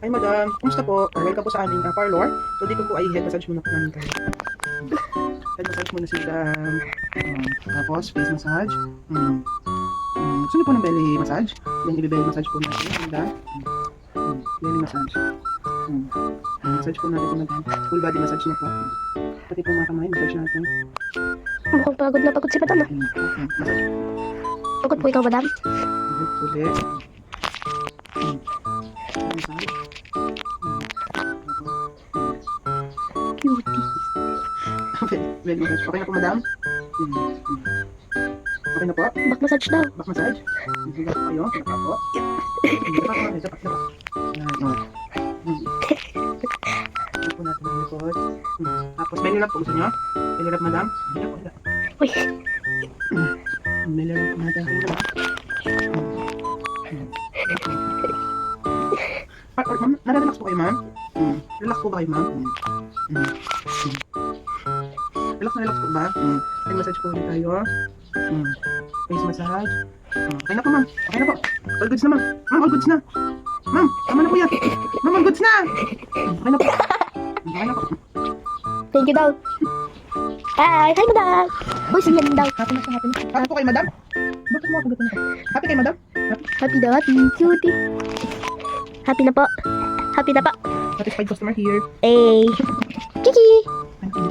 Hi madam, kumusta po? Welcome po sa aming parlor. So dito po ay head massage muna po namin kayo. Head massage muna si madam. Tapos face massage. Gusto niyo po ng belly massage? Then i-belly massage po natin. Madam. Belly massage. Massage po natin po madam. Full body massage na po. Pati po mga kamay, massage natin. Mukhang pagod na pagod si madam ah. Massage. Pagod po ikaw madam. Ulit. Massage. Cutie. Belly massage. Okay na po madam? Okay na po? Back massage daw. Back massage. Higa po kayo. Higa po. Higa po. Higa po natin ang likod. Tapos belly rub po gusto nyo? Belly rub madam? Higa po. Higa. Uy. Belly rub po natin. Higa po. Ma'am, nare-relax po kayo ma'am? Relax po ba kayo ma'am? Relax po ba? Nag-massage po ulit tayo. Face massage. Okay na po ma'am. Okay na po. All goods na ma'am. Ma'am, all goods na. Ma'am, tama na po yan. Ma'am, all goods na. Okay na po. Okay na po. Thank you daw. Hi madam. Uy, sinyan daw. Happy na po, happy na. Happy po kayo madam? Bakit mo ako gato na po? Happy kayo madam? Happy daw, happy. Cutie. Happy na po. Happy na po. Satisfied customer here. Eh. Kiki. Thank you.